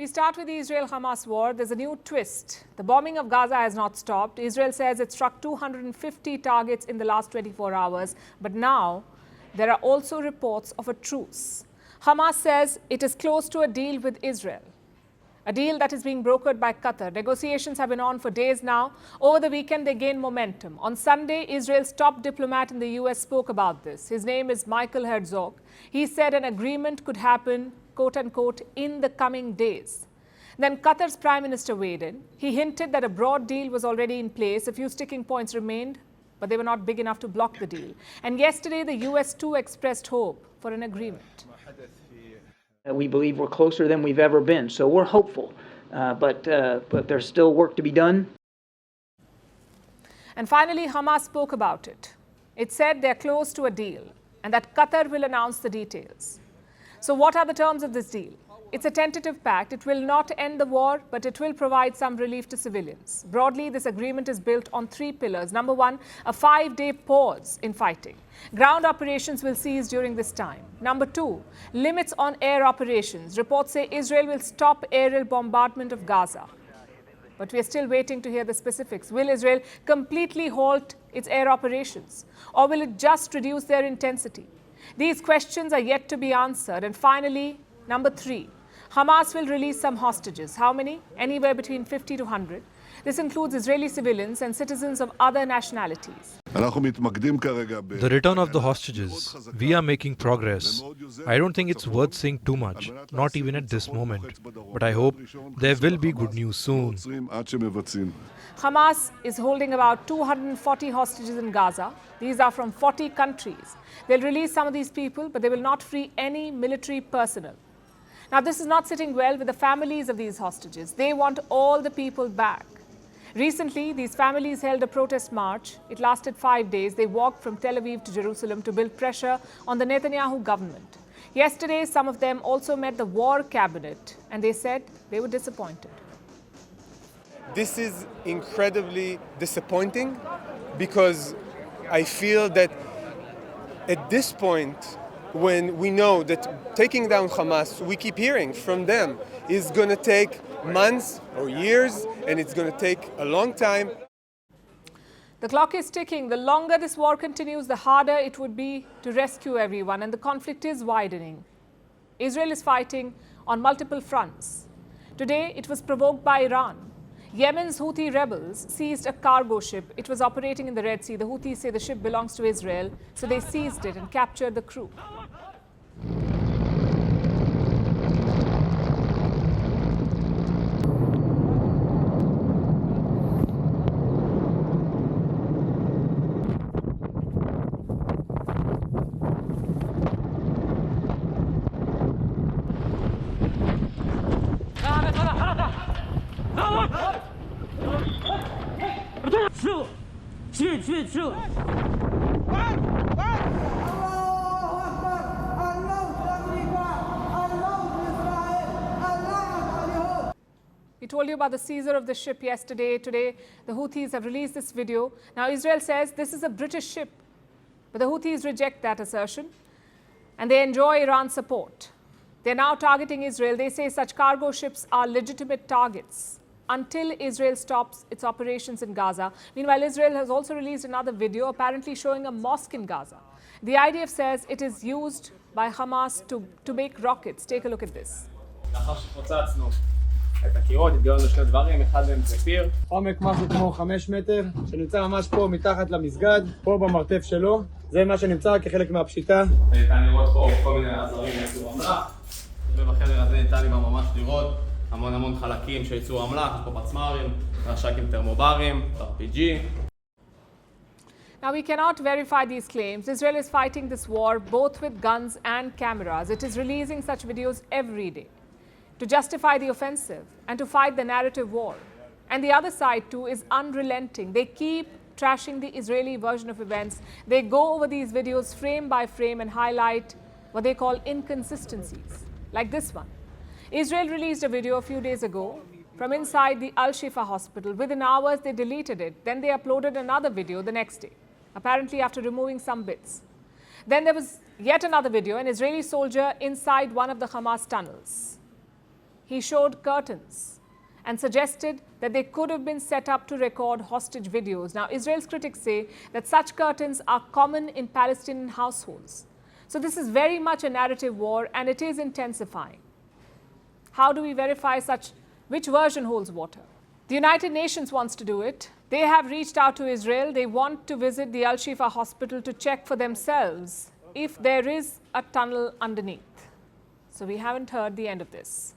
We start with the Israel-Hamas war. There's a new twist. The bombing of Gaza has not stopped. Israel says it struck 250 targets in the last 24 hours. But now, there are also reports of a truce. Hamas says it is close to a deal with Israel, a deal that is being brokered by Qatar. Negotiations have been on for days now. Over the weekend, they gained momentum. On Sunday, Israel's top diplomat in the US spoke about this. His name is Michael Herzog. He said an agreement could happen, quote unquote, in the coming days. Then Qatar's Prime Minister weighed in. He hinted that a broad deal was already in place. A few sticking points remained, but they were not big enough to block the deal. And yesterday, the US too expressed hope for an agreement. We believe we're closer than we've ever been, so we're hopeful, but there's still work to be done. And finally, Hamas spoke about it. It said they're close to a deal and that Qatar will announce the details. So what are the terms of this deal? It's a tentative pact. It will not end the war, but it will provide some relief to civilians. Broadly, this agreement is built on 3 pillars. Number 1, a 5-day pause in fighting. Ground operations will cease during this time. Number 2, limits on air operations. Reports say Israel will stop aerial bombardment of Gaza. But we are still waiting to hear the specifics. Will Israel completely halt its air operations? Or will it just reduce their intensity? These questions are yet to be answered. And finally, number 3, Hamas will release some hostages. How many? Anywhere between 50 to 100. This includes Israeli civilians and citizens of other nationalities. The return of the hostages. We are making progress. I don't think it's worth saying too much, not even at this moment. But I hope there will be good news soon. Hamas is holding about 240 hostages in Gaza. These are from 40 countries. They'll release some of these people, but they will not free any military personnel. Now, this is not sitting well with the families of these hostages. They want all the people back. Recently, these families held a protest march. It lasted 5 days. They walked from Tel Aviv to Jerusalem to build pressure on the Netanyahu government. Yesterday, some of them also met the war cabinet, and they said they were disappointed. This is incredibly disappointing because I feel that at this point, when we know that taking down Hamas, we keep hearing from them, is going to take months or years, and it's going to take a long time. The clock is ticking. The longer this war continues, the harder it would be to rescue everyone, and the conflict is widening. Israel is fighting on multiple fronts. Today, it was provoked by Iran. Yemen's Houthi rebels seized a cargo ship. It was operating in the Red Sea. The Houthis say the ship belongs to Israel, so they seized it and captured the crew. Shoot! We told you about the seizure of the ship yesterday. Today, the Houthis have released this video. Now, Israel says this is a British ship, but the Houthis reject that assertion, and they enjoy Iran's support. They're now targeting Israel. They say such cargo ships are legitimate targets until Israel stops its operations in Gaza. Meanwhile, Israel has also released another video apparently showing a mosque in Gaza. The IDF says it is used by Hamas to make rockets. Take a look at this. את הקירות, התגלנו שני דברים, אחד מהם זה פיר. עומק משהו כמו 5 מטר, שנמצא ממש פה מתחת למסגד, פה במרתף שלו. זה מה שנמצא כחלק מהפשיטה. ניתן לראות פה כל מיני עזרים לייצור אמל"ח. ובחדר הזה ניתן לי ממש לראות המון חלקים של ייצור אמל"ח, יש פה פצמ"רים, רש"קים טרמוברים, RPG. Now, we cannot verify these claims. Israel is fighting this war both with guns and cameras. It is releasing such videos every day to justify the offensive and to fight the narrative war. And the other side too is unrelenting. They keep trashing the Israeli version of events. They go over these videos frame by frame and highlight what they call inconsistencies, like this one. Israel released a video a few days ago from inside the Al-Shifa hospital. Within hours, they deleted it. Then they uploaded another video the next day, apparently after removing some bits. Then there was yet another video, an Israeli soldier inside one of the Hamas tunnels. He showed curtains and suggested that they could have been set up to record hostage videos. Now, Israel's critics say that such curtains are common in Palestinian households. So this is very much a narrative war, and it is intensifying. How do we verify which version holds water? The United Nations wants to do it. They have reached out to Israel. They want to visit the Al-Shifa hospital to check for themselves if there is a tunnel underneath. So we haven't heard the end of this.